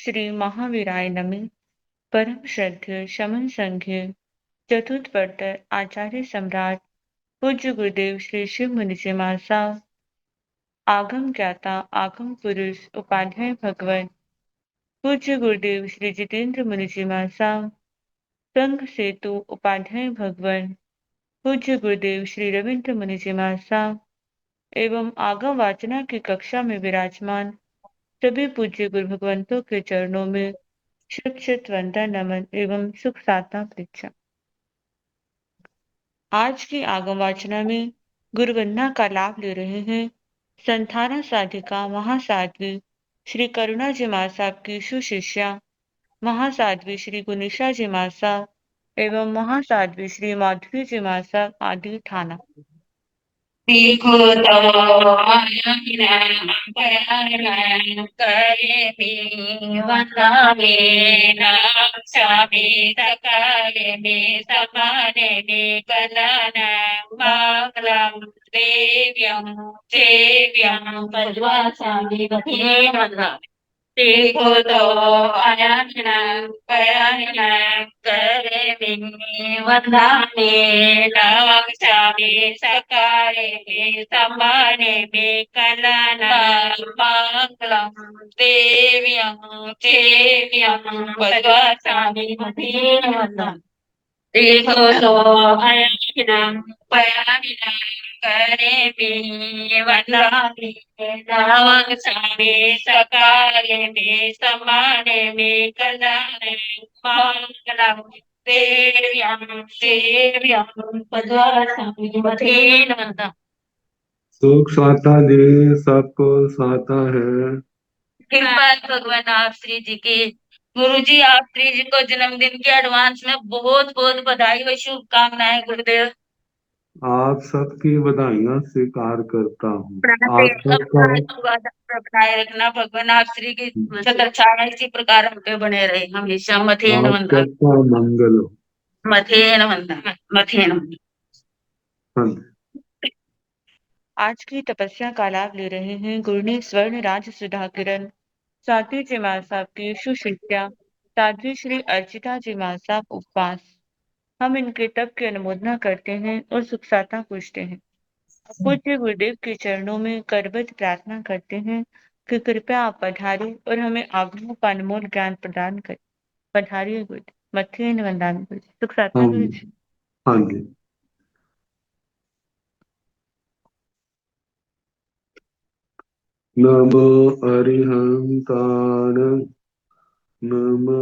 श्री महावीराय नमः। परम श्रद्धेय शमन संघीय चतुर्थ वर्तर आचार्य सम्राट पूज्य गुरुदेव श्री शिव मुनि जी महाराज, आगम ज्ञाता आगम पुरुष उपाध्याय भगवान पूज्य गुरुदेव श्री जितेंद्र मुनि जी महाराज, संघ सेतु उपाध्याय भगवान पूज्य गुरुदेव श्री रविंद्र मुनि जी महाराज एवं आगम वाचना की कक्षा में विराजमान सभी पूज्य गुरु भगवंतों के चरणों में शत शत वंदन नमन एवं सुख साधना परीक्षा। आज की आगम वाचना में गुरु वंदना का लाभ ले रहे हैं संथाना साधिका महासाध्वी श्री करुणा जी महासाब की सुशिष्या महासाध्वी श्री गुनिशा जी महासाब एवं महासाध्वी श्री माधवी जी महासाब आदि ठाना। देखो तो आया करे भी वंदावे नाम स्वामी सकाले में समाने में कलन मंगलम देव्यम सेव्यम पद्वासामि वंदा। देखो तो आयान्यां पयान्यां करे वंदाने नवक्षामि सकाले में सम्माने में कलाना मंगलम देव्यं सेव्यं पद्वासामि वंदा। देखो तो आयान्यां पयान्यां करे वंदाने नवक्षामि सकाले में सम्माने में कलाने मंगलम देव्यं सेव्यं पद्वासामि वंदा। सुख साता जी सबको साता है। कृपा भगवान आप श्री जी की। गुरु जी आप श्री जी को जन्मदिन की एडवांस में बहुत बहुत बधाई व शुभकामनाएं गुरुदेव। आप सबकी बधाइयां स्वीकार करता हूँ। आप सबका बनाए रखना भगवान आप श्री की छत्र छाया इसी प्रकार हम पे बने रहे हमेशा। मथेन आप वंदा सबका मंगल हो। मथेन वंदा मथेन वंदा। हाँ। आज की तपस्या का लाभ ले रहे हैं गुरु स्वर्ण राज सुधा किरण साध्वी जी महासाब की सुशिष्या साध्वी श्री अर्चिता जी महासाब उपवास। हम इनके तप की अनुमोदना करते हैं और सुख साता पूछते हैं। पूज्य गुरुदेव के चरणों में करबद्ध प्रार्थना करते हैं कि कृपया आप पधारें और हमें आगमों का अनमोल ज्ञान प्रदान करें। पधारिए गुरुदेव। मथेन वंदन गुरुदेव। सुख साता गुरुजी। हाँ जी। नमो अरिहंताण नमो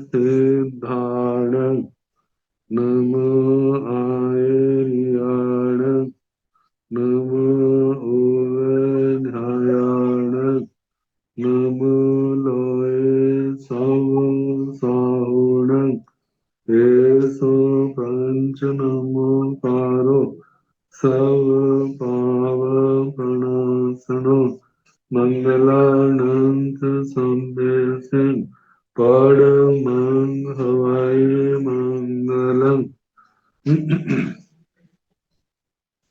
सिद्धाण नमो आयर्याण नमो ओवध्यायाण नमो लोये साहुण एसो पंच नमोकारो सब पाव प्रणासनो मंगलानंत संदेशन परमं हवाई मंगलम।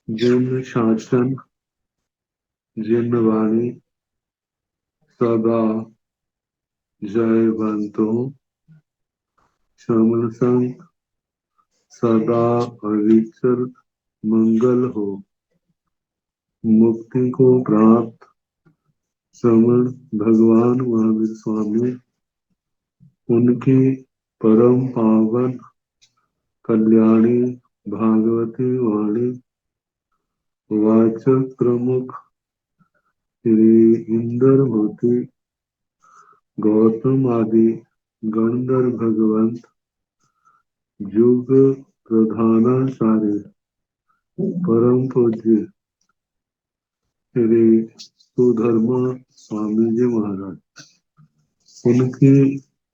जिन शासन जिन वाणी सदा जयवंतो श्रमण संत सदा अविचल मंगल हो। मुक्ति को प्राप्त श्रमण भगवान महावीर स्वामी उनकी परम पावन कल्याणी भागवती वाणी वाचक प्रमुख श्री इंद्रमूर्ति गौतम आदि गणधर भगवंत युग प्रधानाचार्य परम पूज्य श्री सुधर्मा स्वामी जी महाराज उनकी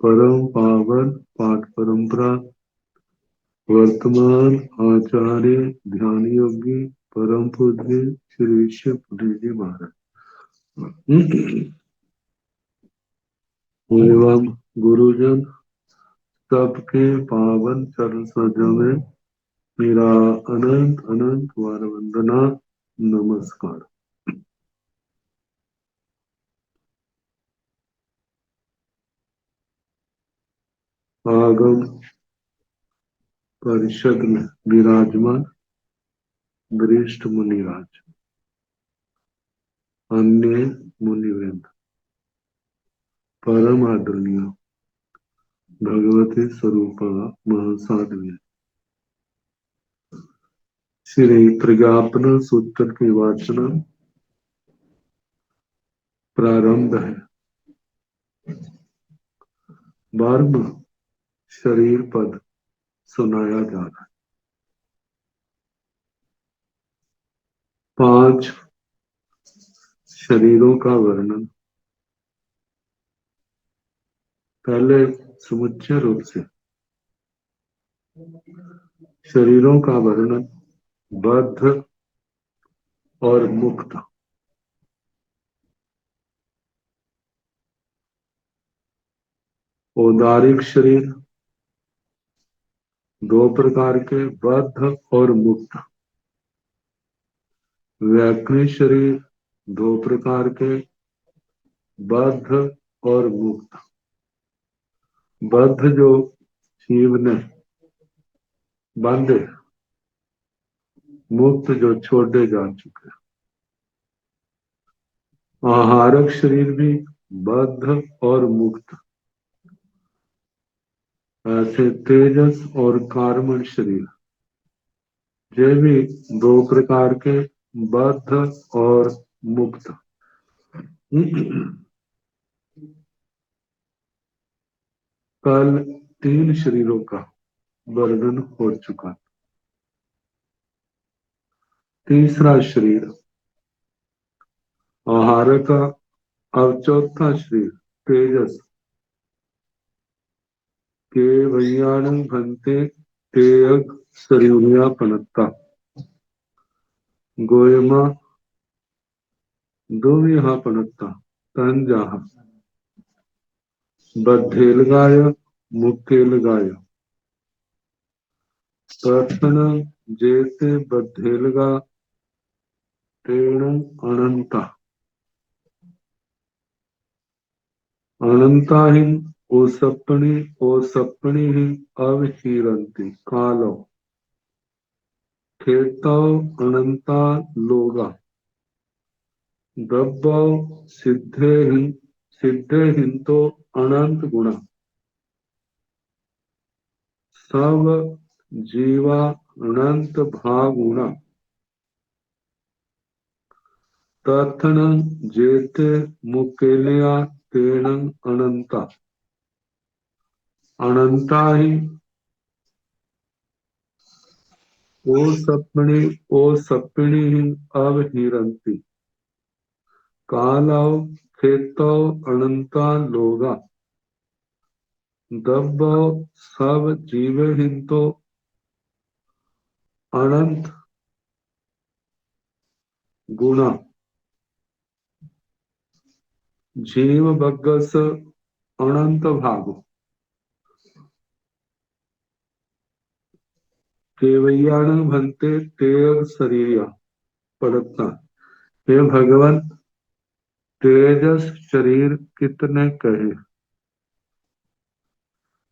परम पावन पाठ परंपरा वर्तमान आचार्य ध्यान योगी परम पूज्य श्री शिव जी महाराज एवं गुरुजन सबके पावन चरण सरोज में मेरा अनंत अनंत वार वंदना नमस्कार। आगम परिषद में विराजमान वरिष्ठ मुनिराज, अन्य मुनिवृंद, परम आदरणीय भगवती स्वरूप महासाध्वी श्री प्रज्ञापन सूत्र के वाचन प्रारंभ है। वर्म शरीर पद सुनाया जा रहा है। 5 शरीरों का वर्णन पहले समुच्चय रूप से। शरीरों का वर्णन बद्ध और मुक्त। औदारिक शरीर 2 प्रकार के, बद्ध और मुक्त। वैकृत शरीर 2 प्रकार के, बद्ध और मुक्त। बद्ध जो जीव ने बांधे, मुक्त जो छोड़े जा चुके। आहारक शरीर भी बद्ध और मुक्त। ऐसे तेजस और कार्बन शरीर ये भी 2 प्रकार के, बद्ध और मुक्त। कल 3 शरीरों का वर्णन हो चुका। तीसरा शरीर आहार का। अब चौथा शरीर तेजस के वैयाणु भंते तेयक शरीरिया पनत्ता गोयमा दुविहा पनत्ता तंजाहा बद्धेलगाय मुक्केलगाय तत्न जेते बद्धेलगा तेण अनंता अनंताहीन ओ सपनी ही अवहीरंती कालो खेतो अनंता लोगा दब्बो सिद्धे हिंतो अनंत गुणा सब जीवा अनंत भागुणा तथन जेते मुकेलिया तेन अनंता अनंता ही ओ सपनी ही अवहीरंती कालाव खेतो अनंता लोगा दब्बो सब जीवे हिंतो अनंत गुणा जीव बग्गस अनंत भागो केवैयाण भंते तेग शरीर पड़ता। हे भगवान, तेजस शरीर कितने कहे।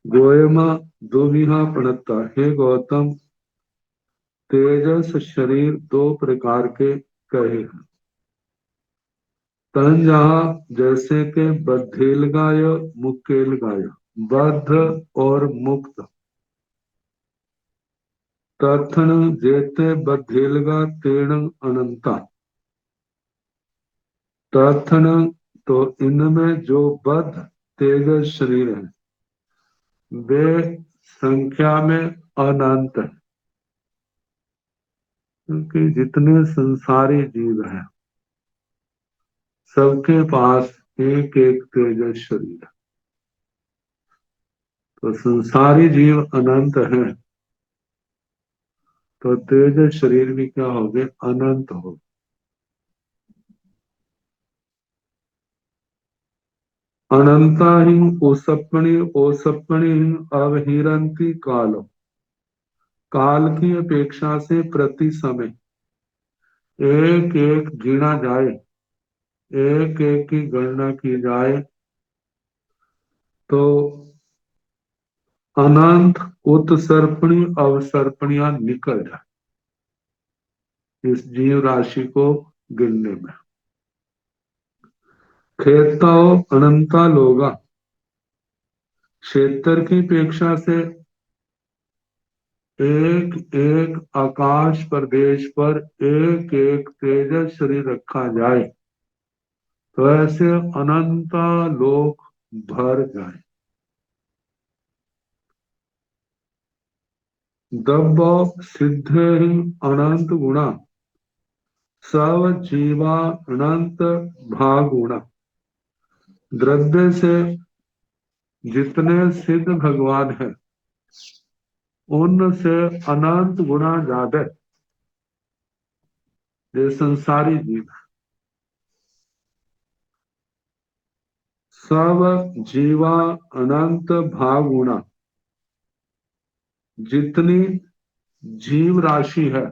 गोयमा दुविहा पड़ता। हे गौतम, तेजस शरीर 2 प्रकार के कहे। तन जहा जैसे के बद्धेलगाय मुक्केलगाय, बद्ध और मुक्त। तथन जेते बद्धेलगा तेण अनंता। तथन तो इनमें जो बद्ध तेजस शरीर है वे संख्या में अनंत है। क्योंकि जितने संसारी जीव हैं सबके पास एक एक तेजस शरीर है। तो संसारी जीव अनंत है तो तेजस शरीर भी क्या हो गए, अनंत हो। अनंता ही ओ सपनी ही अवहीरंती कालो। काल की अपेक्षा से प्रति समय एक एक गिना जाए, एक एक की गणना की जाए तो अनंत उत्सर्पणी अवसर्पणियां निकल जाए इस जीव राशि को गिनने में। खेता अनंता लोगा, क्षेत्र की अपेक्षा से एक एक आकाश प्रदेश पर एक एक तेजस शरीर रखा जाए तो ऐसे अनंता लोक भर जाए। दब सिद्ध ही अनंत गुणा, सब जीवा अनंत भाग गुणा। द्रव्य से जितने सिद्ध भगवान है उनसे अनंत गुणा ज्यादा ये संसारी जीव। सब जीवा अनंत भाग गुणा, जितनी जीव राशि है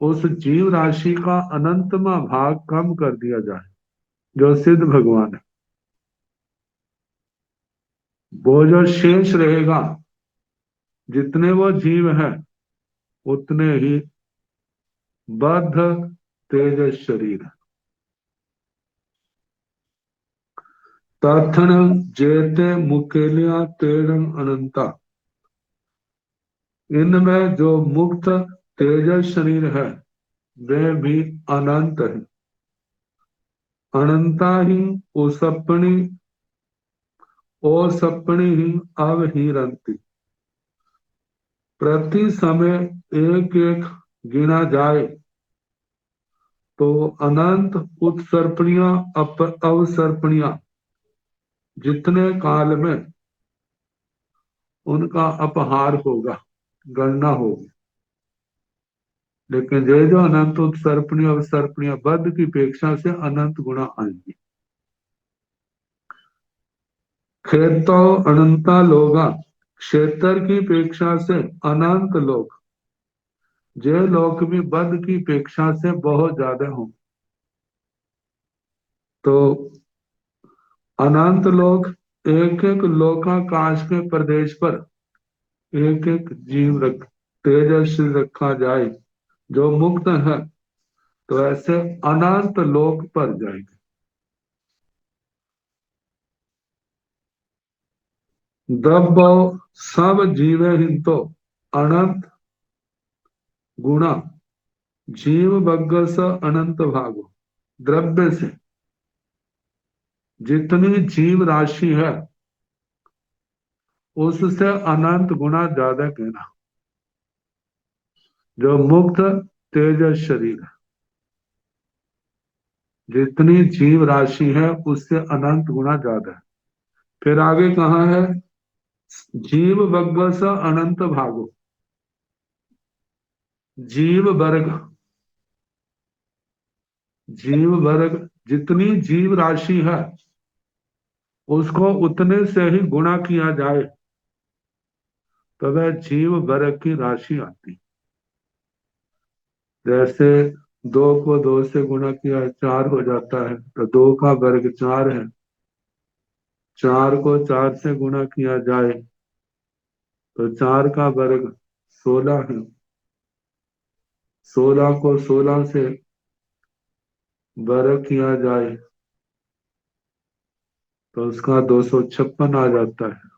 उस जीव राशि का अनंतमा भाग कम कर दिया जाए। जो सिद्ध भगवान है वो जो शेष रहेगा, जितने वो जीव है उतने ही बद्ध तेजस शरीर है। तथन जेते मुकेलिया तेरंग अनंता, इनमें जो मुक्त तेजस शरीर है वे भी अनंत है। अनंता ही उसपणी और सपणी ही अवहीरंती, प्रति समय एक एक गिना जाए तो अनंत उत्सर्पणियां अवसर्पणियां जितने काल में उनका अपहार होगा, गणना होगी। लेकिन जो जो अनंत उत्सर्पणी अवसर्पणियां बद्ध की अपेक्षा से अनंत गुणा आएंगी। खेतो अनंता लोगा, क्षेत्र की अपेक्षा से अनंत लोग, जे लोग भी बद्ध की अपेक्षा से बहुत ज्यादा हों तो अनंत लोग एक एक लोकाकाश के प्रदेश पर एक एक जीव तेजस रखा जाए जो मुक्त है तो ऐसे अनंत लोक पर जाएंगे। दब सब जीवे हिंतो अनंत गुणा, जीव बग्गस अनंत भागो। द्रव्य से जितनी जीव राशि है उससे अनंत गुना ज्यादा कहना। जो मुक्त तेजस शरीर है, जितनी जीव राशि है उससे अनंत गुना ज्यादा है। फिर आगे कहा है जीव बग्गस अनंत भागो। जीव वर्ग, जीव वर्ग जितनी जीव राशि है उसको उतने से ही गुणा किया जाए तो वह जीव वर्ग की राशि आती। जैसे 2 को 2 से गुणा किया 4 हो जाता है तो 2 का वर्ग 4 है। 4 को 4 से गुणा किया जाए तो 4 का वर्ग 16 है। 16 को 16 से वर्ग किया जाए तो उसका 256 आ जाता है।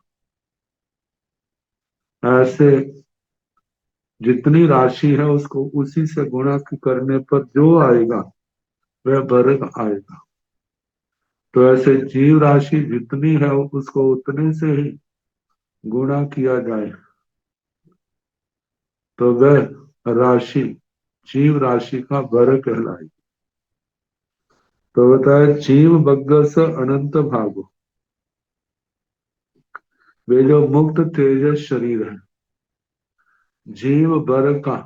ऐसे जितनी राशि है उसको उसी से गुणा करने पर जो आएगा वह वर्ग आएगा। तो ऐसे जीव राशि जितनी है उसको उतने से ही गुणा किया जाए तो वह राशि जीव राशि का वर्ग कहलाएगी। तो बताया जीव बग्गस अनंत भागो, वे जो मुक्त तेजस शरीर है जीव वर्ग का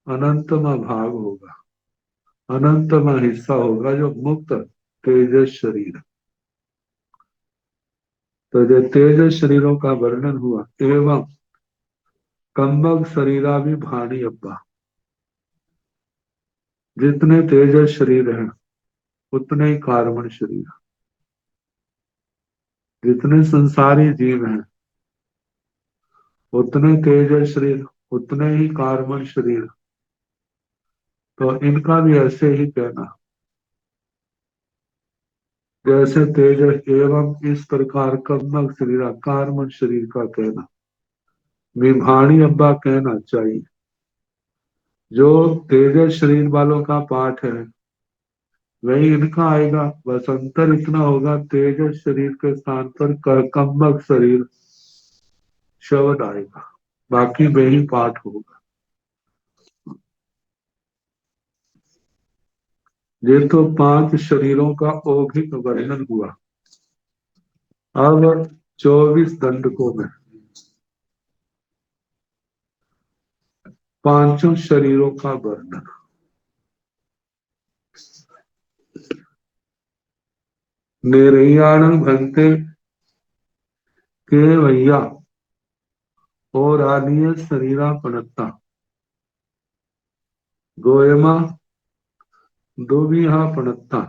अनंतमा भाग होगा, अनंतमा हिस्सा होगा जो मुक्त तेजस शरीर है। तो जो तेजस शरीरों का वर्णन हुआ एवं कम्बक शरीरा भी भानी अब्बा, जितने तेजस शरीर हैं उतने ही कार्बन शरीर। जितने संसारी जीव हैं उतने तेज शरीर, उतने ही कार्बन शरीर, तो इनका भी ऐसे ही कहना, जैसे तेज एवं इस प्रकार कमक शरीर कार्बन शरीर का कहना विभाणी अब्बा कहना चाहिए। जो तेज शरीर वालों का पाठ है वही इनका आएगा, बस अंतर इतना होगा तेज शरीर के स्थान पर कमक शरीर शब्द आएगा, बाकी वही पाठ होगा। ये तो 5 शरीरों का औगिक वर्णन हुआ। अब 24 दंडकों में 5 शरीरों का वर्णन। निरैयाण भंते के भैया और आलिय शरीरा पणता गोयमा दुबिहा पणता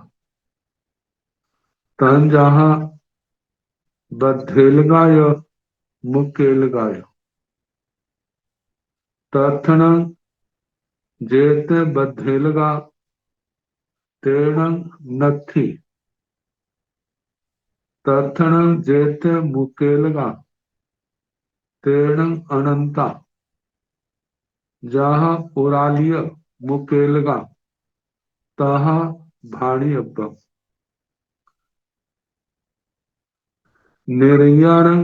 तन जहा बद्धेलगाय मुकेलगाय तथन जेते बद्धेलगा तेण नथी तथन जेते मुकेलगा तेण अनंता जहा उरालिय मुकेलगा तहा भाणी अब्बम। निरैयाण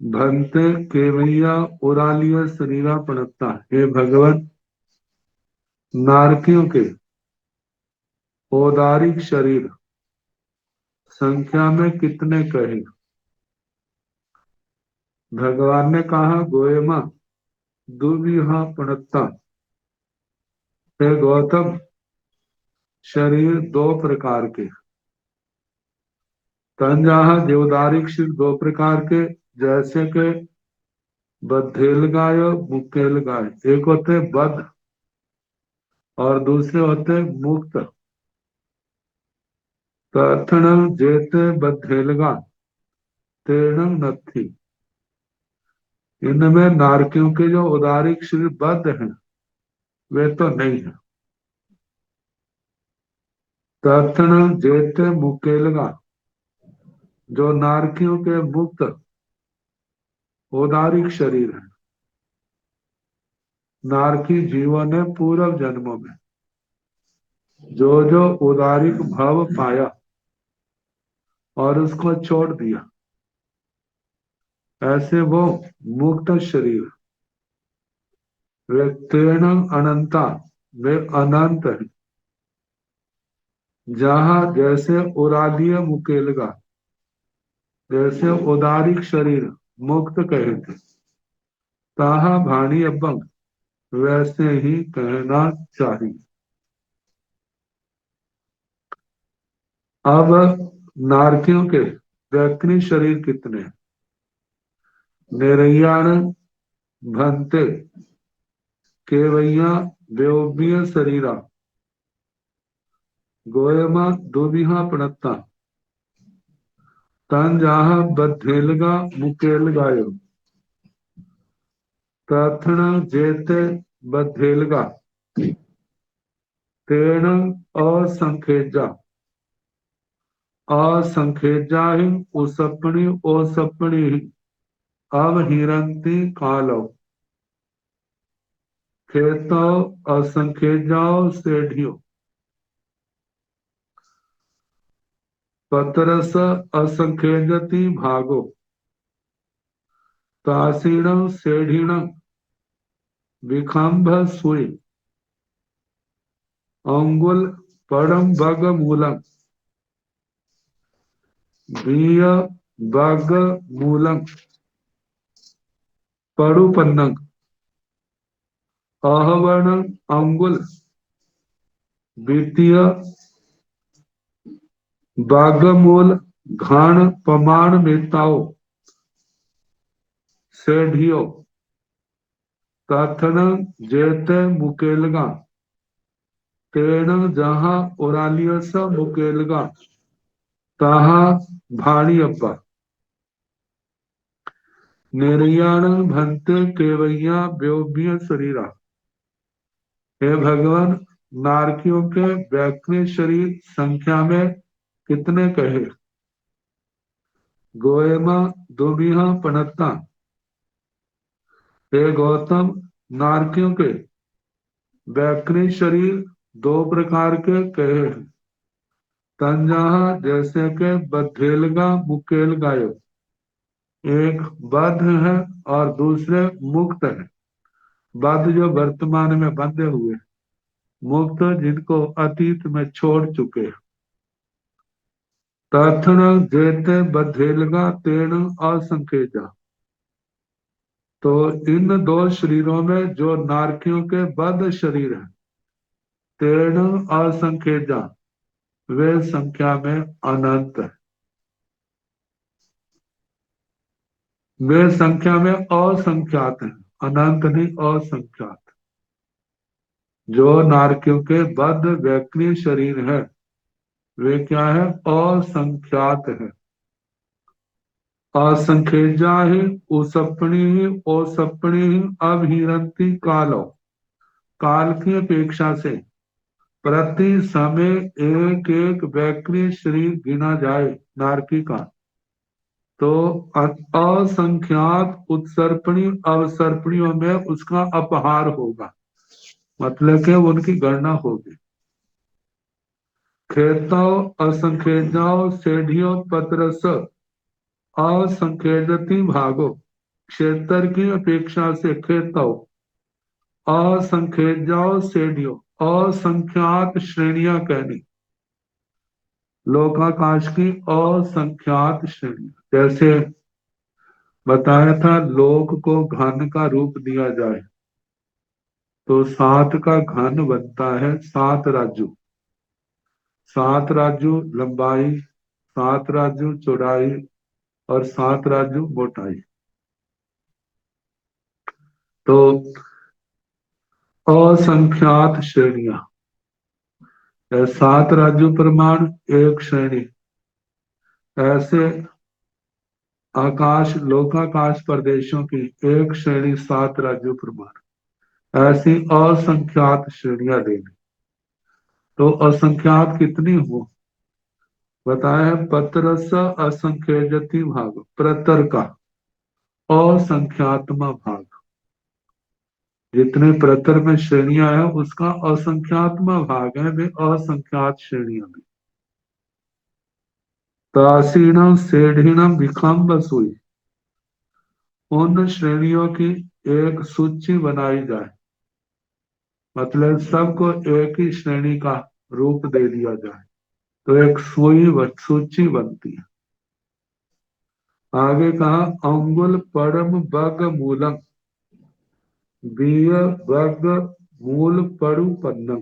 भंते केवैया उरालिय शरीरा पणता, हे भगवान नारकियों के औदारिक शरीर संख्या में कितने कहे। भगवान ने कहा गोयमा दुविहा पणता, हे गौतम शरीर 2 प्रकार के, तंजाहा देवदारिक शरीर 2 प्रकार के, जैसे के बद्धेल गाय मुकेल गाय, एक होते बद्ध और दूसरे होते मुक्त। तथन जेते बद्धेलगा तेणं नथी, इनमें नारकियों के जो उदारिक शरीर बद्ध हैं वे तो नहीं है। तथन जेते मुकेलगा, जो नारकियों के मुक्त औदारिक शरीर है। नारकी जीवों ने पूर्व जन्मों में जो जो उदारिक भाव पाया और उसको छोड़ दिया, ऐसे वो मुक्त शरीर वे तेण अनंता, वे अनंत है। जहां जैसे उरालीय मुकेलगा, जैसे उदारिक शरीर मुक्त कहे थे, ताहा भाणी अब्बंग, वैसे ही कहना चाहिए। अब नारकियों के दक्षिणी शरीर कितने? निरैयाण भंते केवैया देवबीय शरीरा गोयमा दुबिहा पणता तन जहा बद्धेलगा मुकेलगायो तथण जेते बद्धेलगा तेण असंखेजा असंखेजा ही उसपणी अवहिरंती कालो खेतो असंखेजाओ सेढ़ियो पतरस असंखेजति भागो तासीण सेढ़ीण विखंभ सुई अंगुल परम बग मूलम बीय बग मूलम पड़ुपन्नंग अहवर्ण अंगुल द्वितीय बागमूल घाण पमाण मेताओ सेढ़ियो तथन जेते मुकेलगा तेण जहां ओरालियस मुकेलगा ताहा भाणी अब्बा। निर्याण भंते केवैया व्योम्य शरीरा। हे भगवान, नारकियों के वैक्रिय शरीर संख्या में कितने कहे? गोएमा दुबिहा पनत्ता। हे गौतम, नारकियों के वैक्रिय शरीर दो प्रकार के कहे हैं। तंजाहा जैसे के बद्धेलगा मुकेल गायो, एक बद्ध है और दूसरे मुक्त है। बद्ध जो वर्तमान में बंधे हुए, मुक्त जिनको अतीत में छोड़ चुके। तथण जेते बद्धेलगा तेण असंकेजा। तो इन दो शरीरों में जो नारकियों के बद्ध शरीर है, तेण असंकेजा, वे संख्या में अनंत है। वे संख्या में असंख्यात हैं, अनंत नहीं असंख्यात। जो नारकियों के बद्ध वैक्रिय शरीर है, वे क्या है? असंख्यात है। असंख्यजा ही उसपणी ही ओसपणी ही अभिरंती कालो। काल की अपेक्षा से प्रति समय एक एक वैक्रिय शरीर गिना जाए नारकी का, तो असंख्यात उत्सर्पणी अवसर्पणियों में उसका अपहार होगा, मतलब कि उनकी गणना होगी। खेतो असंख्यजाओ सेढ़ियों पत्रस असंख्यजति भागो। क्षेत्र की अपेक्षा से खेतो असंख्यजाओ सेढ़ियों, असंख्यात श्रेणियां कहनी। लोकाकाश की असंख्यात श्रेणियां, जैसे बताया था लोक को घन का रूप दिया जाए तो 7 का घन बनता है 7 राजू। 7 राजू लंबाई, 7 राजू चौड़ाई और 7 राजू मोटाई। तो असंख्यात श्रेणियां, 7 राजू प्रमाण एक श्रेणी। ऐसे आकाश लोकाकाश प्रदेशों की एक श्रेणी 7 राजू प्रमाण। ऐसी असंख्यात श्रेणियां देनी। तो असंख्यात कितनी हो? बताया पत्रस असंख्यजति भाग, प्रतर का असंख्यात्मा भाग। जितने प्रतर में श्रेणियां हैं उसका असंख्यात्मा भाग है, वे असंख्यात श्रेणियां भी। तासीणम सेढ़ीणम भिखम सुई। उन श्रेणियों की एक सूची बनाई जाए, मतलब सबको एक ही श्रेणी का रूप दे दिया जाए, तो एक सूची बनती है। आगे कहा अंगुल परम बग मूलम बीय बग मूल पड़ु पन्नम।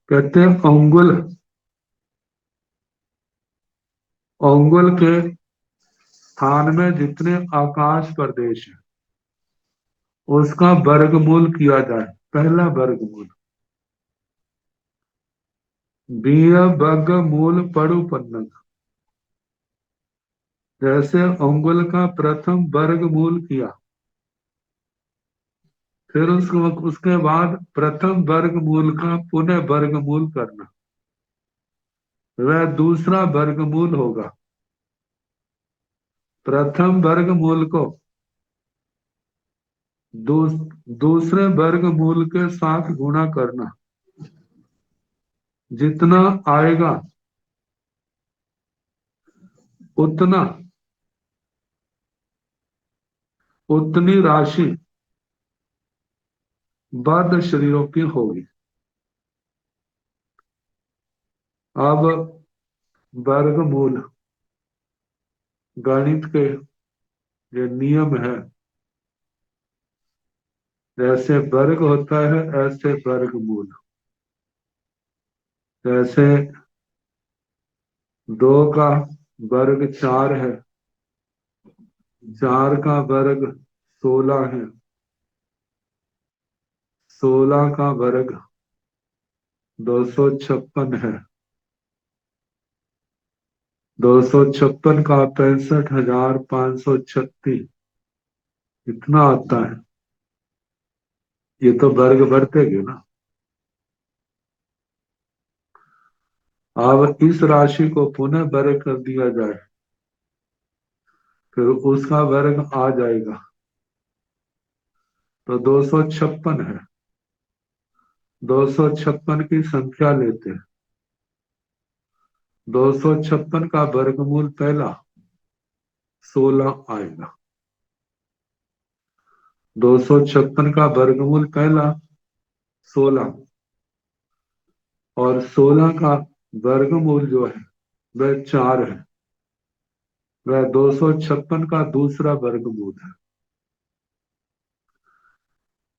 कहते हैं अंगुल के स्थान में जितने आकाश प्रदेश है उसका वर्गमूल किया जाए। पहला वर्गमूल बीय बग मूल पड़ु पन्नम। जैसे अंगुल का प्रथम वर्गमूल किया, फिर उसके बाद प्रथम वर्गमूल का पुनः वर्गमूल करना, वह दूसरा वर्गमूल होगा। प्रथम वर्गमूल को दूसरे वर्गमूल के साथ गुणा करना, जितना आएगा उतना उतनी राशि बद्ध शरीरों की होगी। अब वर्गमूल गणित के ये नियम है, जैसे वर्ग होता है ऐसे वर्गमूल। जैसे 2 का वर्ग 4 है, 4 का वर्ग 16 है, 16 का वर्ग 256 है, 256 का 65,536 इतना आता है। ये तो वर्ग बढ़ते गए ना। अब इस राशि को पुनः वर्ग कर दिया जाए, फिर उसका वर्ग आ जाएगा, तो 256 है। 256 की संख्या लेते हैं। 256 का वर्गमूल पहला 16 आएगा। 256 का वर्गमूल पहला 16, और 16 का वर्गमूल जो है वह 4 है। वह 256 का दूसरा वर्गमूल है।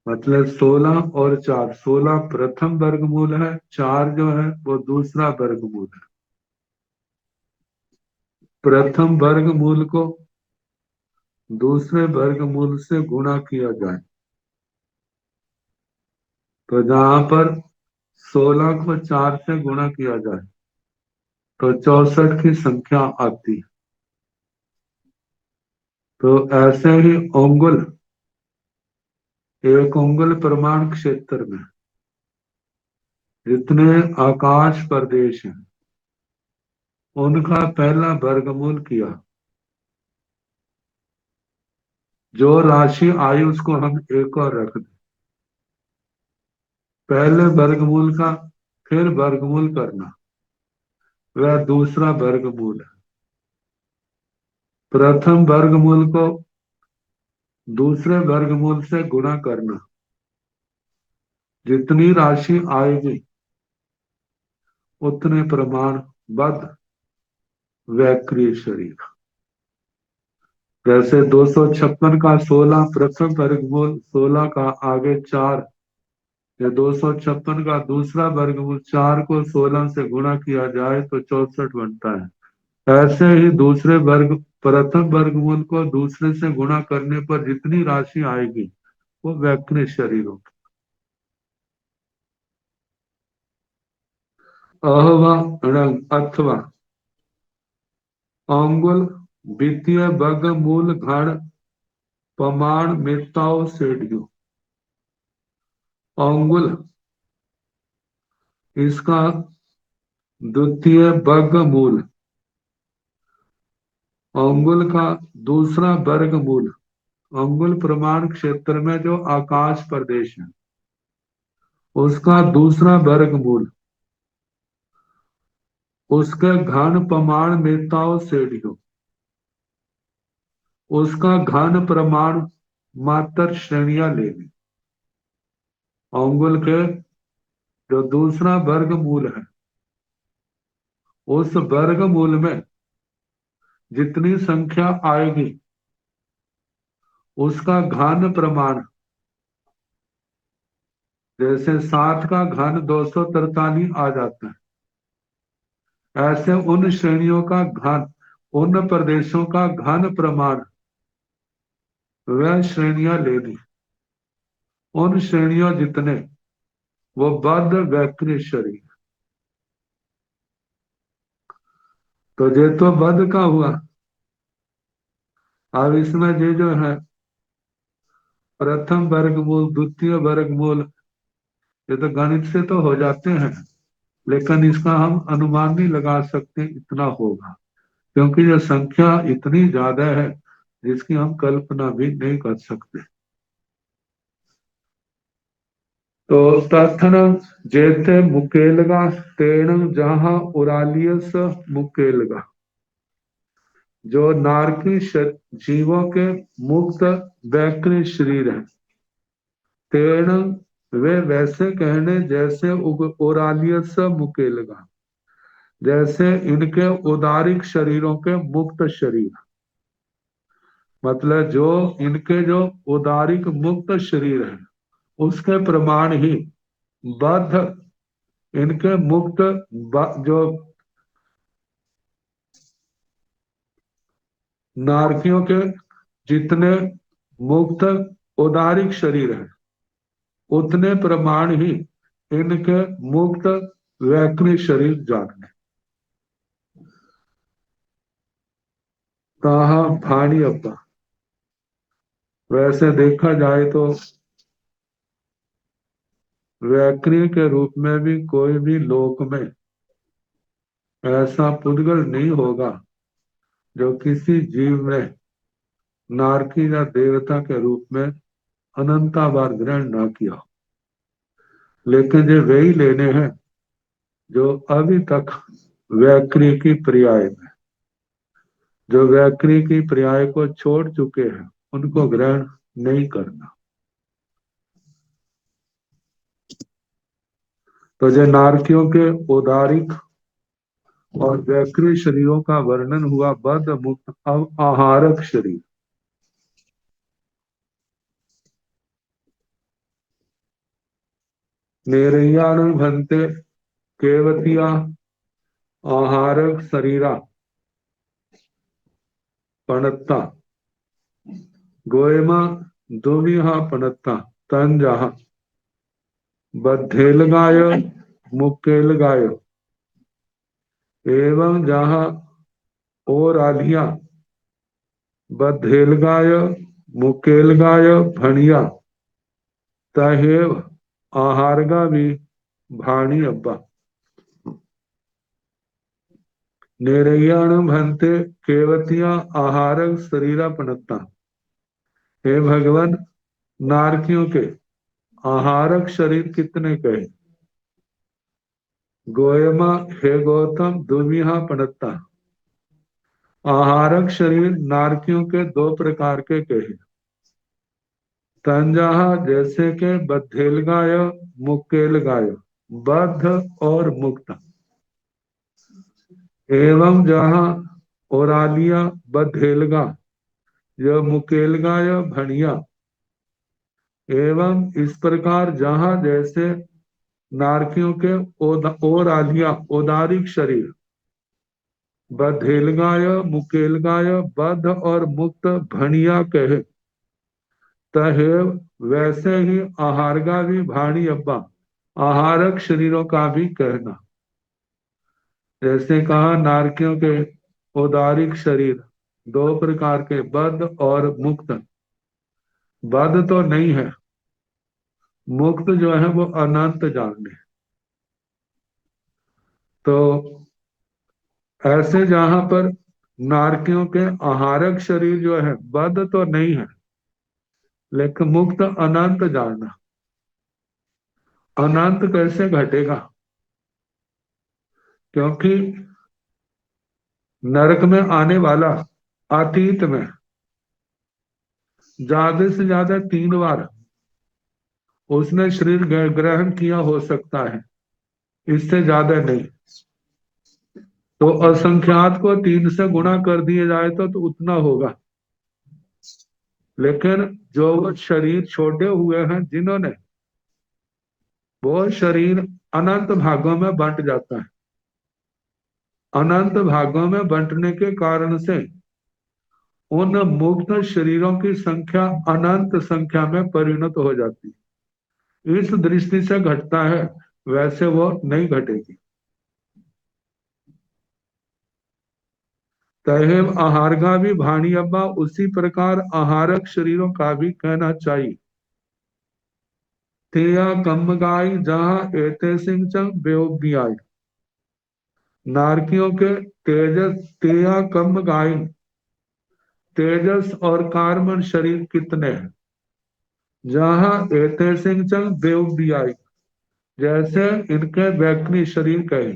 मतलब 16 और 4, 16 प्रथम वर्गमूल है, 4 जो है वो दूसरा वर्गमूल है। प्रथम वर्गमूल को दूसरे वर्गमूल से गुणा किया जाए, तो जहां पर 16 को 4 से गुणा किया जाए तो 64 की संख्या आती है। तो ऐसे ही अंगुल, एक अंगुल प्रमाण क्षेत्र में जितने आकाश प्रदेश हैं उनका पहला वर्गमूल किया। जो राशि आई उसको हम एक और रख दें। पहले वर्गमूल का फिर वर्गमूल करना, वह दूसरा वर्गमूल है। प्रथम वर्गमूल को दूसरे वर्गमूल से गुणा करना, जितनी राशि आएगी उतने प्रमाण बद्ध वैक्रिय शरीर। जैसे 256 का 16 प्रथम वर्गमूल, 16 का आगे 4, या 256 का दूसरा वर्गमूल 4 को 16 से गुणा किया जाए तो 64 बनता है। ऐसे ही दूसरे वर्ग प्रथम वर्गमूल को दूसरे से गुणा करने पर जितनी राशि आएगी वो वैक्रिय शरीर होगा। अहवा अथवा अंगुल द्वितीय वर्गमूल घन प्रमाण मिताओ सेडियो। अंगुल इसका द्वितीय वर्गमूल, अंगुल का दूसरा वर्गमूल, अंगुल प्रमाण क्षेत्र में जो आकाश प्रदेश है उसका दूसरा वर्गमूल, उसके घन प्रमाण मिताओ सेडियो, उसका घन प्रमाण मात्र श्रेणियां लेनी। अंगुल के जो दूसरा वर्गमूल है उस वर्गमूल में जितनी संख्या आएगी उसका घन प्रमाण, जैसे 7 का घन 243 आ जाता है, ऐसे उन श्रेणियों का घन, उन प्रदेशों का घन प्रमाण वह श्रेणियां लेनी। उन श्रेणियों जितने वो बद्ध वैक्रिय शरीर। तो ये तो बद्ध का हुआ। अब इसमें ये जो है प्रथम वर्गमूल, द्वितीय वर्गमूल, ये तो गणित से तो हो जाते हैं, लेकिन इसका हम अनुमान नहीं लगा सकते इतना होगा, क्योंकि ये संख्या इतनी ज्यादा है जिसकी हम कल्पना भी नहीं कर सकते। तो तथन जेते मुकेलगा तेण जहां उरालियस मुकेलगा, जो नारकी जीवों के मुक्त वैक्रिय शरीर है, तेण वे वैसे कहने जैसे ओरालियस मुकेलगा, जैसे इनके उदारिक शरीरों के मुक्त शरीर। मतलब जो इनके जो उदारिक मुक्त शरीर है उसके प्रमाण ही बद्ध इनके मुक्त जो नारकियों के जितने मुक्त उदारिक शरीर है उतने प्रमाण ही इनके मुक्त वैक्रिय शरीर जानने। ताहा भाणी अब्बा। वैसे देखा जाए तो व्याक्रिय के रूप में भी कोई भी लोक में ऐसा पुद्गल नहीं होगा जो किसी जीव में नारकी या देवता के रूप में अनंता बार ग्रहण ना किया। लेकिन ये वही लेने हैं जो अभी तक व्याक्रिय की पर्याय में, जो व्याक्रिय की पर्याय को छोड़ चुके हैं, उनको ग्रहण नहीं करना। तो जो नारकियों के औदारिक और व्याक्रिय शरीरों का वर्णन हुआ, बद्ध मुक्त अब आहारक शरीर। निरय्यानुभन्ते केवतिया आहारक शरीरा पणत्ता गोयमा दुविहा पणत्ता तंजहा बद्धेलगाय मुक्केलगाय एवं जहाँ और आलिया बद्धेलगाय मुक्केलगाय भणिया तहेव आहारगा भी भाणी अब्बा। निरय्याण भंते केवतिया आहारक शरीरा पणत्ता। हे भगवान, नारकियों के आहारक शरीर कितने कहे? गोयमा हे गौतम दुविहा पणत्ता। आहारक शरीर नारकियों के दो प्रकार के कहे। तंजहा जैसे के बद्धेलगाय मुक्केलगाय, बद्ध और मुक्त। एवं जहाँ ओरालिया बद्धेलगा यह मुकेलगा या भणिया। एवं इस प्रकार जहाँ जैसे नारकियों के ओरालिया औदारिक शरीर बद्धेलगाय मुकेलगाय बद्ध और मुक्त भणिया कहे, तहेव वैसे ही आहारगा भी भाणी अब्बा आहारक शरीरों का भी कहना। जैसे कहा नारकियों के औदारिक शरीर दो प्रकार के, बद्ध और मुक्त। बद्ध तो नहीं है, मुक्त जो है वो अनंत जाने। तो ऐसे जहां पर नारकियों के आहारक शरीर जो है बद्ध तो नहीं है, लेकिन मुक्त अनंत जानना। अनंत कैसे घटेगा? क्योंकि नरक में आने वाला अतीत में ज्यादा से ज्यादा 3 बार उसने शरीर ग्रहण किया हो सकता है, इससे ज्यादा नहीं। तो असंख्यात को 3 से गुणा कर दिए जाए तो उतना होगा। लेकिन जो शरीर छोटे हुए हैं जिन्होंने, वो शरीर अनंत भागों में बंट जाता है। अनंत भागों में बंटने के कारण से उन मुक्त शरीरों की संख्या अनंत संख्या में परिणत हो जाती है। इस दृष्टि से घटता है, वैसे वो नहीं घटेगी। तहेव आहारगा भी भाणी अब्बा, उसी प्रकार आहारक शरीरों का भी कहना चाहिए। तेया कम गाय जहाँ एते सिंह चंग बेओबी आई। नारकियों के तेजस तेया कम गाय, तेजस और कार्बन शरीर कितने हैं? जहाँ एते सिंह चंग बेओबी आई, जैसे इनके वैक्नी शरीर कहे।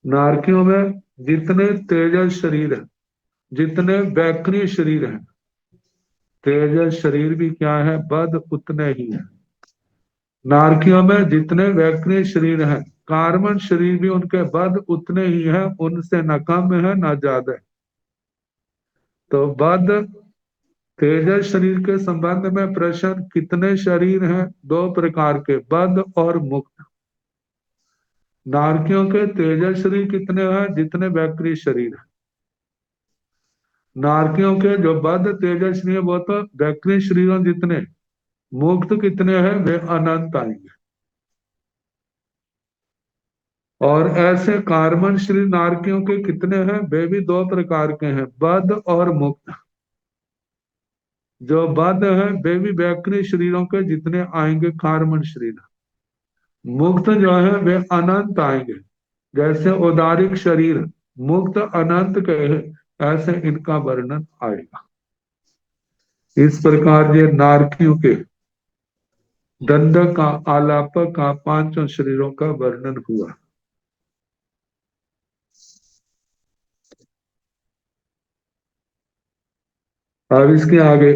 नारकियों में जितने तेजस शरीर है, जितने वैक्नी शरीर है, तेजस शरीर भी क्या है? बद उतने ही है। नारकियों में जितने वैक्नी शरीर हैं, कार्बन शरीर भी उनके बद उतने ही हैं, उनसे न कम है न ज्यादा। तो बद तेजस शरीर के संबंध में प्रश्न, कितने शरीर हैं? 2 प्रकार के, बद और मुक्त। नारकियों के तेजस शरीर कितने हैं? जितने वैक्री शरीर है। नारकियों के जो बद तेजस शरीर वो तो वैक्री शरीरों जितने, मुक्त कितने हैं? वे अनंत आएंगे। और ऐसे कार्बन शरीर नारकियों के कितने हैं? वे भी दो प्रकार के हैं, बद्ध और मुक्त। जो बद्ध है वे भी वैकृत शरीरों के जितने आएंगे कार्बन शरीर। मुक्त जो है वे अनंत आएंगे, जैसे उदारिक शरीर मुक्त अनंत के है, ऐसे इनका वर्णन आएगा। इस प्रकार ये नारकियों के दंड का, आलापक का, पांचों शरीरों का वर्णन हुआ। अब इसके आगे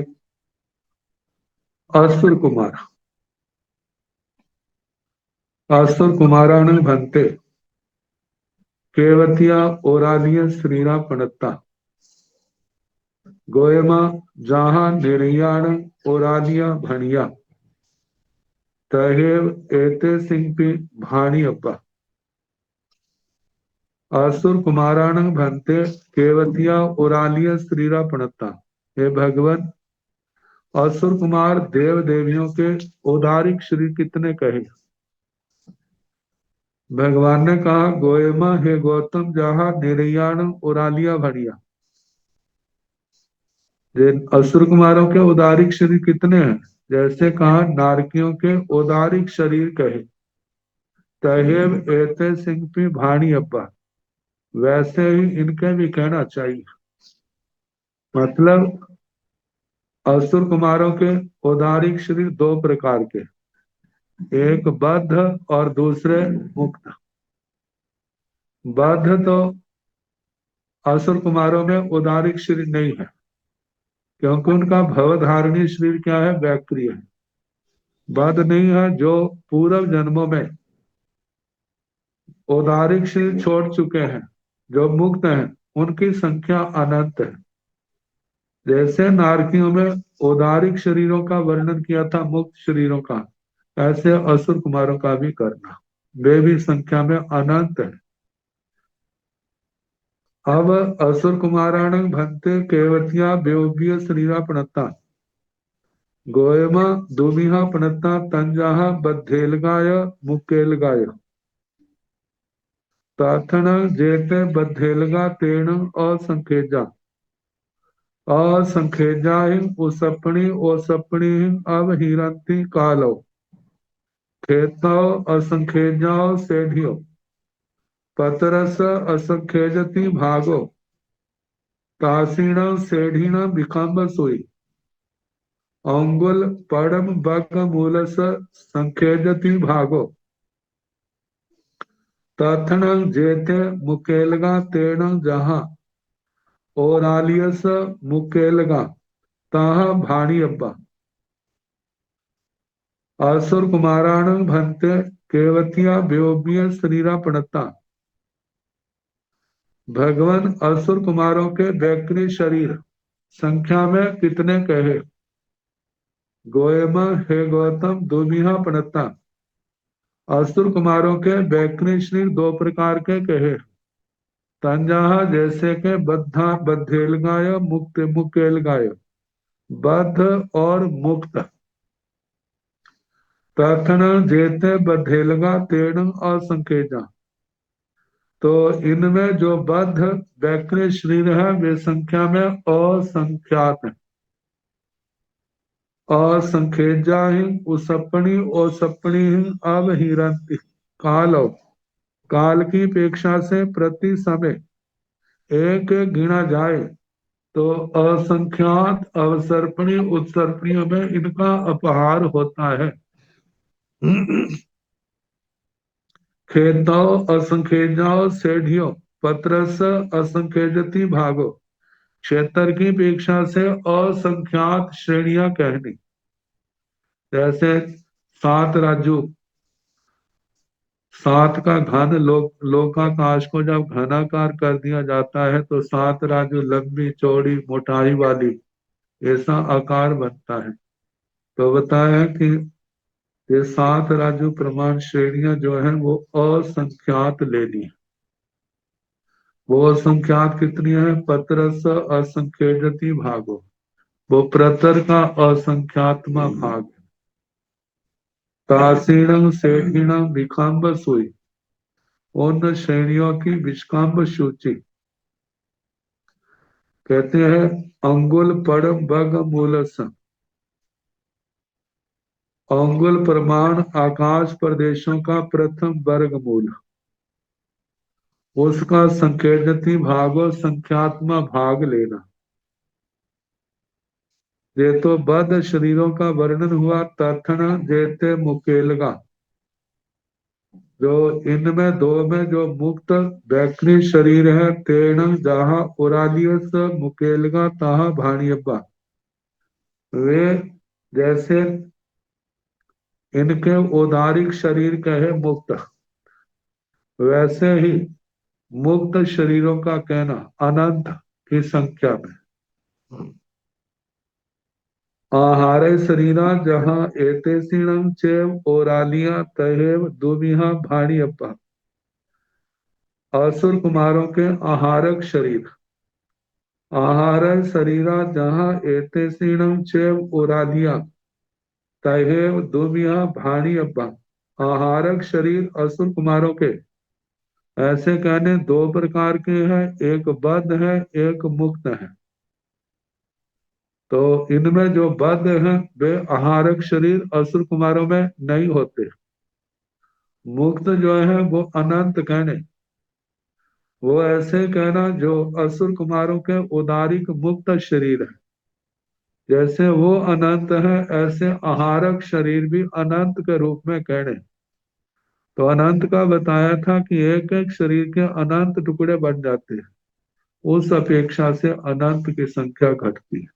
असुर कुमार। असुर कुमारान भंते केवतिया ओरालिय श्रीरा पणत्ता गोयमा जहां निर्याण ओरालिया भणिया तहेव एते सिंह पी भाणी अब्बा। असुर कुमारान भंते केवतिया ओरालिय श्रीरा पणत्ता। हे भगवान, असुर कुमार देव देवियों के औदारिक शरीर कितने कहे? भगवान ने कहा, गोयमा हे गौतम जहा निर्याण ओरालिया भरिया। असुर कुमारों के औदारिक शरीर कितने हैं? जैसे कहा नारकियों के औदारिक शरीर कहे, तहेव एते सिंह पी भाणी अब्बा, वैसे ही इनके भी कहना चाहिए। मतलब असुर कुमारों के औदारिक शरीर दो प्रकार के, एक बद्ध और दूसरे मुक्त। बद्ध तो असुर कुमारों में औदारिक शरीर नहीं है, क्योंकि उनका भवधारणी शरीर क्या है? वैक्रिय है। बद्ध नहीं है, जो पूर्व जन्मों में औदारिक शरीर छोड़ चुके हैं, जो मुक्त हैं, उनकी संख्या अनंत है। जैसे नारकियों में औदारिक शरीरों का वर्णन किया था, मुक्त शरीरों का, ऐसे असुर कुमारों का भी करना, वे भी संख्या में अनंत है। अब असुर कुमाराण भंते केवतिया बेयोग्य शरीरा पणता गोयमा दुमिहा पणता तंजाहा बद्धेलगाय मुकेलगाय ताथन जेते बद्धेलगा तेण असंखेजा असंखेजा उसपणी ओसपणी अवहिरंती कालो खेतो असंखेजाओ सेढ़ियो पतरस असंखेजति भागो तासीण सेढ़ीण विखम्ब सोई अंगुल पड़म बग मूलस संखेजति भागो तथन जेते मुकेलगा तेण जहां ओरालियस मुकेलगा ताहा भाणी अब्बा। असुर कुमाराण भंते केवतिया बेयोबिय शरीरा पणता। भगवान असुर कुमारों के वैकृत शरीर संख्या में कितने कहे? गोयम हे गौतम दुमिहा पणता। असुर कुमारों के वैकृत शरीर दो प्रकार के कहे, तंजाहा जैसे के बद्धा बद्धेलगाय मुक्त मुकेलगाय, बद्ध और मुक्त। तथन जेते बद्धेलगा तेण असंकेजा, तो इनमें जो बद्ध वैकृत शरीर है वे संख्या में असंख्यात है। असंखेजा उसपणी ओसपणी अवहिरंती कालो, काल की अपेक्षा से प्रति समय एक गिना जाए तो असंख्यात अवसर्पणी उत्सर्पणियों में इनका अपहार होता है। खेदो असंखेजाओ सेढ़ियो पत्रस असंखेजति भागो, क्षेत्र की अपेक्षा से असंख्यात श्रेणियां कहनी। जैसे सात राजू, सात का घन लोकाकाश को जब घनाकार कर दिया जाता है तो सात राजू लंबी चौड़ी मोटाई वाली ऐसा आकार बनता है। तो बताया कि ये सात राजू प्रमाण श्रेणियां जो है वो असंख्यात लेनी है। वो असंख्यात कितनी है? पत्रस असंख्यजति भागो, वो प्रतर का असंख्यात्मा भाग है। तासीणम सेठीणम विखाम्ब सुई, उन श्रेणियों की विस्कंभ सूची। कहते हैं अंगुल परम बग मूलस, अंगुल प्रमाण आकाश प्रदेशों का प्रथम वर्गमूल, उसका संकेतनी भागो संख्यात्मक भाग लेना। ये तो बद्ध शरीरों का वर्णन हुआ तथन जेते मुकेलगा, जो इनमें दो में जो मुक्त बैकनी शरीर है तेण जहा उरालियस मुकेलगा ताहा भाणियब्बा, वे जैसे इनके औदारिक शरीर कहे मुक्त, वैसे ही मुक्त शरीरों का कहना अनंत की संख्या में। आहारे शरीरा जहां एतेसीणं चेव ओरालिया तहेव दुमिहा भाणी अप्पा, असुर कुमारों के आहारक शरीर। आहार शरीरा जहां एतेसीणं चेव ओरालिया तहेव दुमिहा भाणी अप्पा, आहारक शरीर असुर कुमारों के ऐसे कहने दो प्रकार के हैं, एक बद्ध है एक मुक्त है। तो इनमें जो बद्ध हैं वे आहारक शरीर असुर कुमारों में नहीं होते। मुक्त जो है वो अनंत कहने, वो ऐसे कहना जो असुर कुमारों के उदारिक मुक्त शरीर है। जैसे वो अनंत है ऐसे आहारक शरीर भी अनंत के रूप में कहने। तो अनंत का बताया था कि एक एक शरीर के अनंत टुकड़े बन जाते हैं, उस अपेक्षा से अनंत की संख्या घटती है।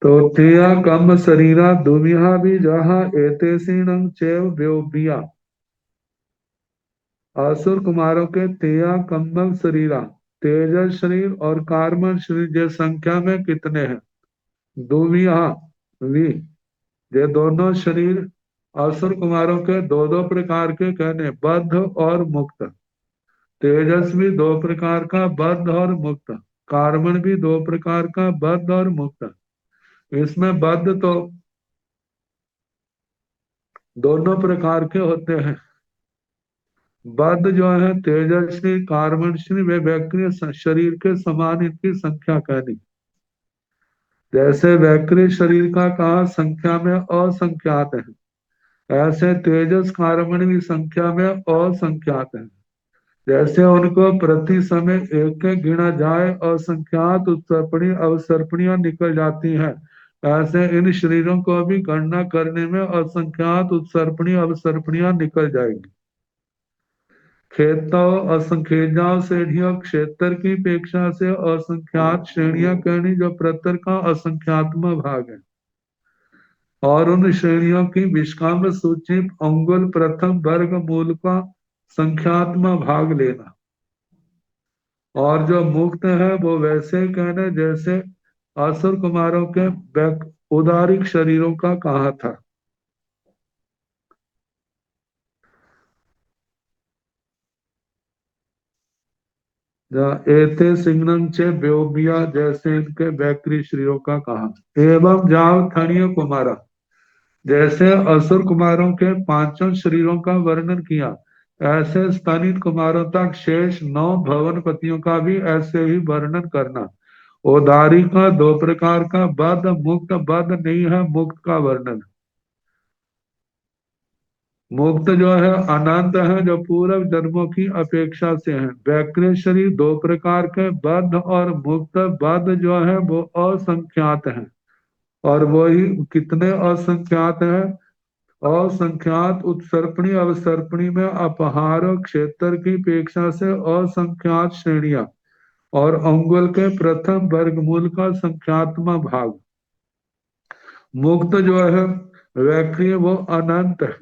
तो तेया कम शरीरा दुमिहा भी जहा एतेसीणं चैव व्योबिया, असुर कुमारों के तेया कम्मल शरीरा तेजस शरीर और कार्बन शरीर जे संख्या में कितने हैं? दुमिहा वी, ये दोनों शरीर असुर कुमारों के दो दो प्रकार के कहने, बद्ध और मुक्त। तेजस भी दो प्रकार का बद्ध और मुक्त, कार्बन भी दो प्रकार का बद्ध और मुक्त। इसमें बद्ध तो दोनों प्रकार के होते हैं। बद्ध जो है तेजस्वी कार्बनश्री वे वैक्रिय शरीर के समान इनकी संख्या कहनी। जैसे वैक्रिय शरीर का कहा संख्या में असंख्यात है, ऐसे तेजस कार्बन भी संख्या में असंख्यात है। जैसे उनको प्रति समय एक एक गिना जाए असंख्यात उत्सर्पणी अवसर्पणियां निकल जाती हैं, ऐसे इन शरीरों को भी गणना करने में असंख्यात उत्सर्पणी अवसर्पणियां निकल जाएंगी। खेतों असंख्यात श्रेणियों क्षेत्र की अपेक्षा से असंख्यात श्रेणियां कहनी जो प्रतर का असंख्यात्मक भाग है, और उन श्रेणियों की विस्काम सूची अंगुल प्रथम वर्ग मूल का संख्यात्मक भाग लेना। और जो मुक्त है वो वैसे कहने जैसे असुर कुमारों के उदारिक शरीरों का कहा था। एते सिंगनम चे ब्योबिया जैसे इनके बैक्री शरीरों का कहा। एवं जाव थणीय कुमारा, जैसे असुर कुमारों के पांचों शरीरों का वर्णन किया, ऐसे स्तनित कुमारों तक शेष 9 भवन पतियों का भी ऐसे ही वर्णन करना। उदारी का दो प्रकार का बद्ध मुक्त, बद्ध नहीं है मुक्त का वर्णन। मुक्त जो है अनंत है जो पूर्व जन्मों की अपेक्षा से है। वैक्रिय शरीर दो प्रकार के बद्ध और मुक्त। बद्ध जो है वो असंख्यात है, और वही कितने असंख्यात है? असंख्यात उत्सर्पणी अवसर्पणी में अपहार क्षेत्र की अपेक्षा से असंख्यात श्रेणियां, और अंगुल के प्रथम वर्गमूल का संख्यात्मक भाग। मुक्त जो है वैक्रिय वो अनंत है।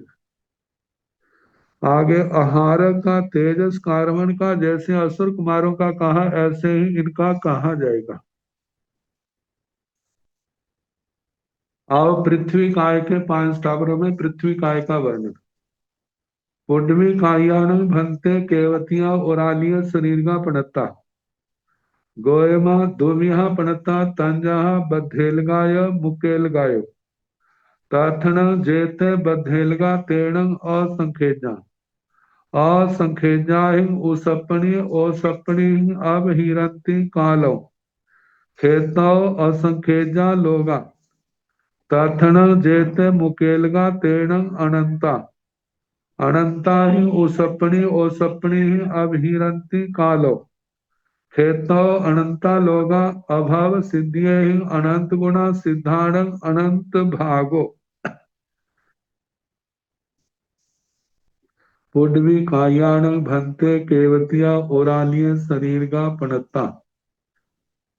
आगे आहार का तेजस कार्बन का जैसे असुर कुमारों का कहा ऐसे ही इनका कहा जाएगा। अब पृथ्वी काय के 5 ठाकुरों में पृथ्वी काय का वर्णन। पुडवी कायान भंते केवतिया ओरालिय शरीर का पणता, गोयमा दुमिहा पणता तंजा बधेलगाय मुकेलगाय, तथन जेते बधेलगा तेणं असंखेजा असंखेजा हिं उसपणी अब हिरंती कालो खेतो असंखेजा लोगा तथन जेते मुकेलगा तेणं अनंता अनंता ही ओसपणी ही अभिरंती कालो खेतो अनंता लोगा अभाव सिद्धिये ही अनंत गुणा सिद्धाणं अनंत भागो पुडवी कायाण भंते केवतिया ओरालिय शरीर का पणता।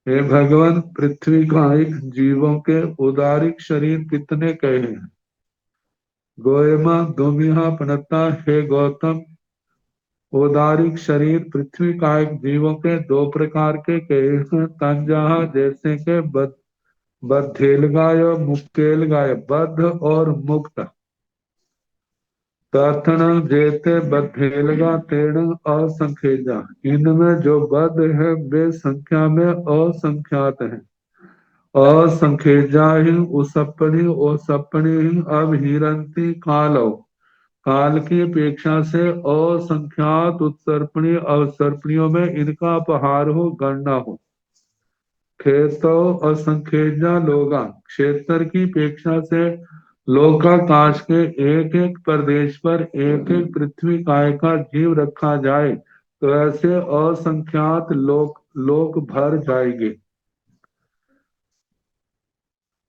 हे भगवान, पृथ्वी का एक जीवों के उदारिक शरीर कितने कहे हैं। गोयमा दुमिहा पणता, हे गौतम, उदारिक शरीर पृथ्वी कायिक जीवों के दो प्रकार के कहे हैं। तंजहा जैसे के बद्धेलगाय मुक्केलगाय, बद्ध और मुक्त। तथन जेते बद्धेलगा तेण असंख्यजा, इनमें जो बद्ध है वे संख्या में असंख्यात हैं। असंख्यजा ही उसपणी ही अभिरंती कालो, काल की अपेक्षा से असंख्यात उत्सर्पणी अवसर्पणियों में इनका अपहार हो, गणना हो। खेतो असंख्यजा लोगा, क्षेत्र की अपेक्षा से लोकाकाश के एक एक प्रदेश पर एक एक पृथ्वी काय का जीव रखा जाए तो ऐसे असंख्यात लोक भर जाएंगे।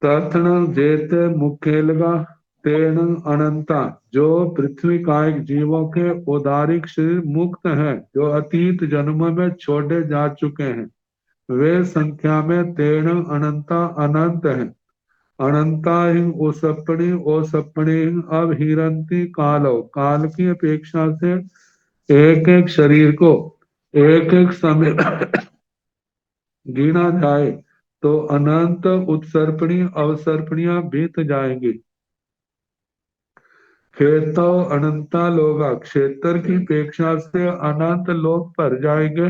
तथन जेते मुखेलगा तेन अनंता, जो पृथ्वी कायिक जीवों के उदारिक शरीर मुक्त हैं, जो अतीत जन्मों में छोड़े जा चुके हैं, वे संख्या में तेन अनंता अनंत हैं। अनंता ही ओसपणी अब हिरंती कालो, काल की अपेक्षा से एक एक शरीर को एक एक समय गिना जाए तो अनंत उत्सर्पणी अवसर्पणियां बीत जाएंगी। खेतो अनंता लोगा, क्षेत्र की अपेक्षा से अनंत लोक पर जाएंगे।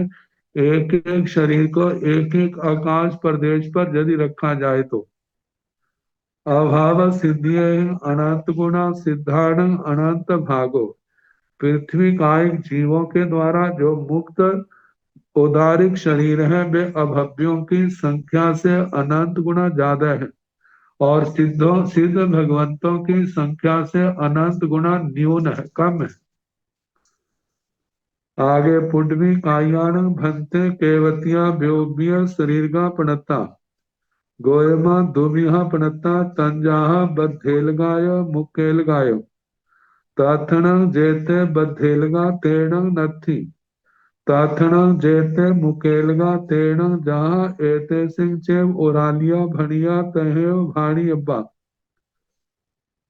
एक एक शरीर को एक एक आकाश प्रदेश पर यदि रखा जाए तो अभाव सिद्धि अनंत गुणा सिद्धाण अनंत भागो, पृथ्वी कायिक जीवों के द्वारा जो मुक्त उदारिक शरीर है वे अभव्यों की संख्या से अनंत गुना ज्यादा है और सिद्ध भगवंतों की संख्या से अनंत गुना न्यून है, कम है। आगे पुडवी कायाण भंते केवतिया व्योम्य शरीर का पणता, गोयमा दुमिहा पणता, तंजाहा बद्धेलगाय मुकेलगाय, ताथण जेते बद्धेलगा तेण नथी, ताथण जेते मुकेलगा तेण जहाँ एते सिंह चेव उरालिया भणिया तहेव भाणी अब्बा।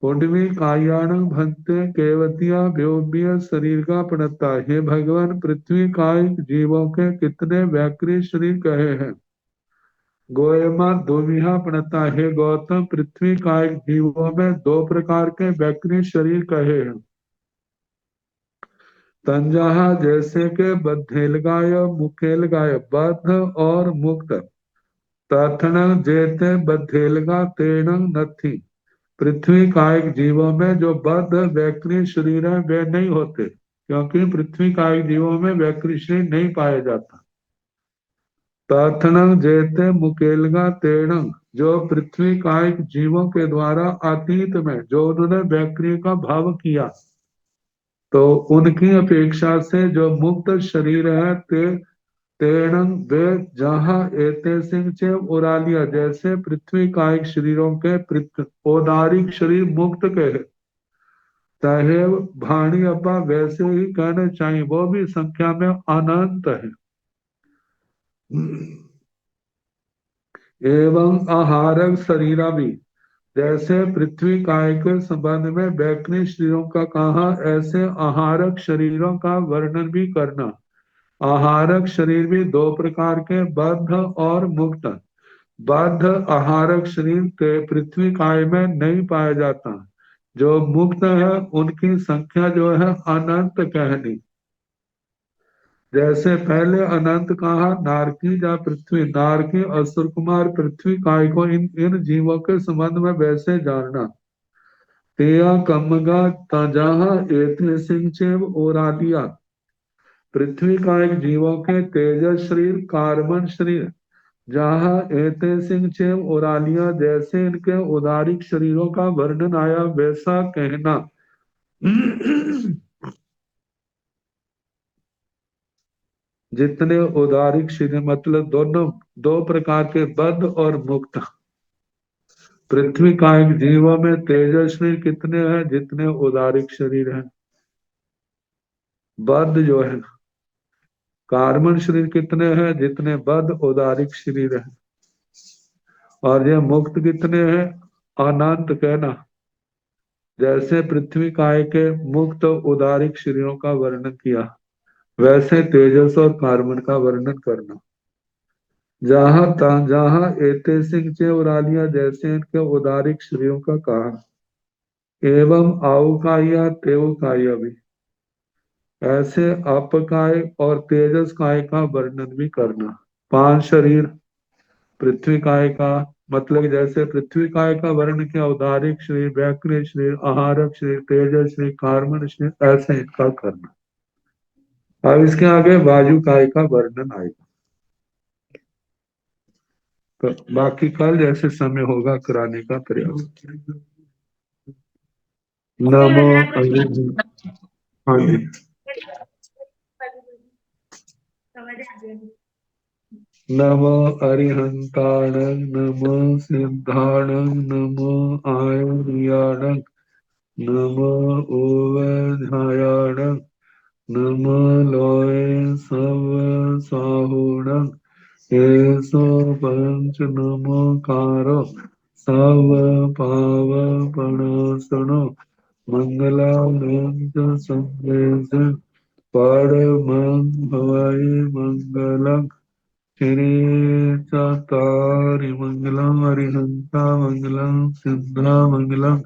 पुंडवी कायाण भंते केवतिया व्योम्य शरीर का पणता, हे भगवान, पृथ्वी कायिक जीवों के कितने व्याकृत शरीर कहे हैं। गोयमा दोमिहा पणता, हे गौतम, पृथ्वी कायिक जीवों में दो प्रकार के व्याकृत शरीर कहे हैं। तंजहा जैसे के बद्धेलगाय मुकेलगाय, बद्ध और मुक्त। तथन जेते बद्धेलगा तेण नथी, पृथ्वी कायिक जीवों में जो बद्ध वैकृत शरीर है वे नहीं होते, क्योंकि पृथ्वी कायिक जीवों में वैकृत शरीर नहीं पाया जाता। तथन जेते मुकेलगा तेण, जो पृथ्वी कायिक जीवों के द्वारा अतीत में जो उन्होंने वैकृत का भाव किया तो उनकी अपेक्षा से जो मुक्त शरीर है तेणं वे जहाँ एते सिंह चे उरालिया, जैसे पृथ्वी कायिक शरीरों के औदारिक शरीर मुक्त के है, चाहे भाणी अब्बा वैसे ही कहने चाहिए, वो भी संख्या में अनंत है। एवं आहारक शरीरा भी, जैसे पृथ्वी काय के संबंध में वैकृत शरीरों का कहा, ऐसे आहारक शरीरों का वर्णन भी करना। आहारक शरीर भी दो प्रकार के, बद्ध और मुक्त। बद्ध आहारक शरीर के पृथ्वी काय में नहीं पाया जाता, जो मुक्त है उनकी संख्या जो है अनंत कहनी। जैसे पहले अनंत कहा, नारकी या पृथ्वी, नारकी असुर कुमार पृथ्वी काय को इन इन जीवों के संबंध में वैसे जानना। तेया कमगा तजहा एते सिंह चेव ओरालिया। पृथ्वी का एक जीवों के तेजस शरीर कार्बन शरीर जहाँ एते सिंह चेव ओरालिया जैसे इनके उदारिक शरीरों का वर्णन आया वैसा कहना। जितने उदारिक शरीर मतलब दोनों दो प्रकार के बद्ध और मुक्त। पृथ्वी का एक जीवों में तेजस शरीर कितने हैं जितने उदारिक शरीर हैं। बद्ध जो है कार्बन शरीर कितने हैं जितने बद्ध उदारिक शरीर हैं। और ये मुक्त कितने हैं अनंत कहना। जैसे पृथ्वी काय के मुक्त उदारिक शरीरों का वर्णन किया वैसे तेजस और कार्बन का वर्णन करना। जहां एते सिंह चे उरालिया जैसे इनके उदारिक शरीरों का कहा। एवं आउकाया तेवकाया भी ऐसे अपकाय और तेजस काय का वर्णन भी करना। 5 शरीर पृथ्वी काय का मतलब जैसे पृथ्वी काय का वर्ण किया उदारिक शरीर व्याकृत शरीर आहारक शरीर तेजस शरीर कार्बन शरीर ऐसे इनका करना। अब इसके आगे वायु काय का वर्णन आएगा। तो बाकी कल जैसे समय होगा कराने का प्रयास। नमो हाँ जी नमो अरिहंताण नमो सिद्धाण नमो आयुर्याण नमो ओवधायाण नमो लोय सव साहुण एसो पंच नमोकारो सव पाव पणासनो मंगलानंद संदेश परम भवाय मंगलम श्री चतारि मंगलम अरिहंता मंगलम सिद्धा मंगलम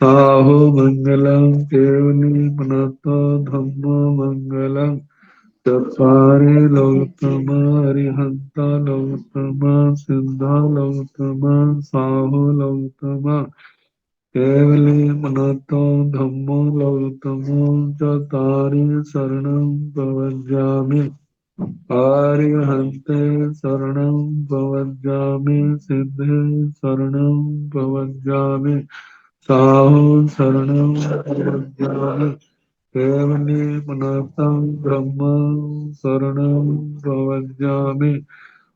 साहो मंगलम केवली पुनतो धम्मो मंगलम चत्वारि लोकतम अरिहंता लोकतम सिद्धा लोकतम साहो लोकतम केवली पुनतो धम्मो लोकतमो चत्वारि शरणं प्रवज्जामि आर्यहन्ते शरणं प्रवज्जामि सिद्धे शरणं प्रवज्जामि साहु शरणं प्रवज्जामि केवली पुनतं ब्रह्म शरणं प्रवज्जामि।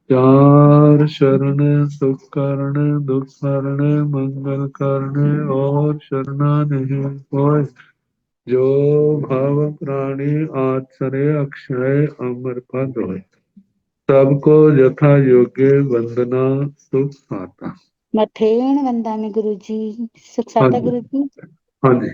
4 शरण सुख करने दुख हरने मंगल करने और शरणा नहीं कोई जो भव प्राणी आश्रय अक्षय अमर पद होय। सबको यथा योग्य वंदना सुख पाता। मथेण वंदामि गुरु जी सुख हाँ साता जी गुरु जी। हाँ जी।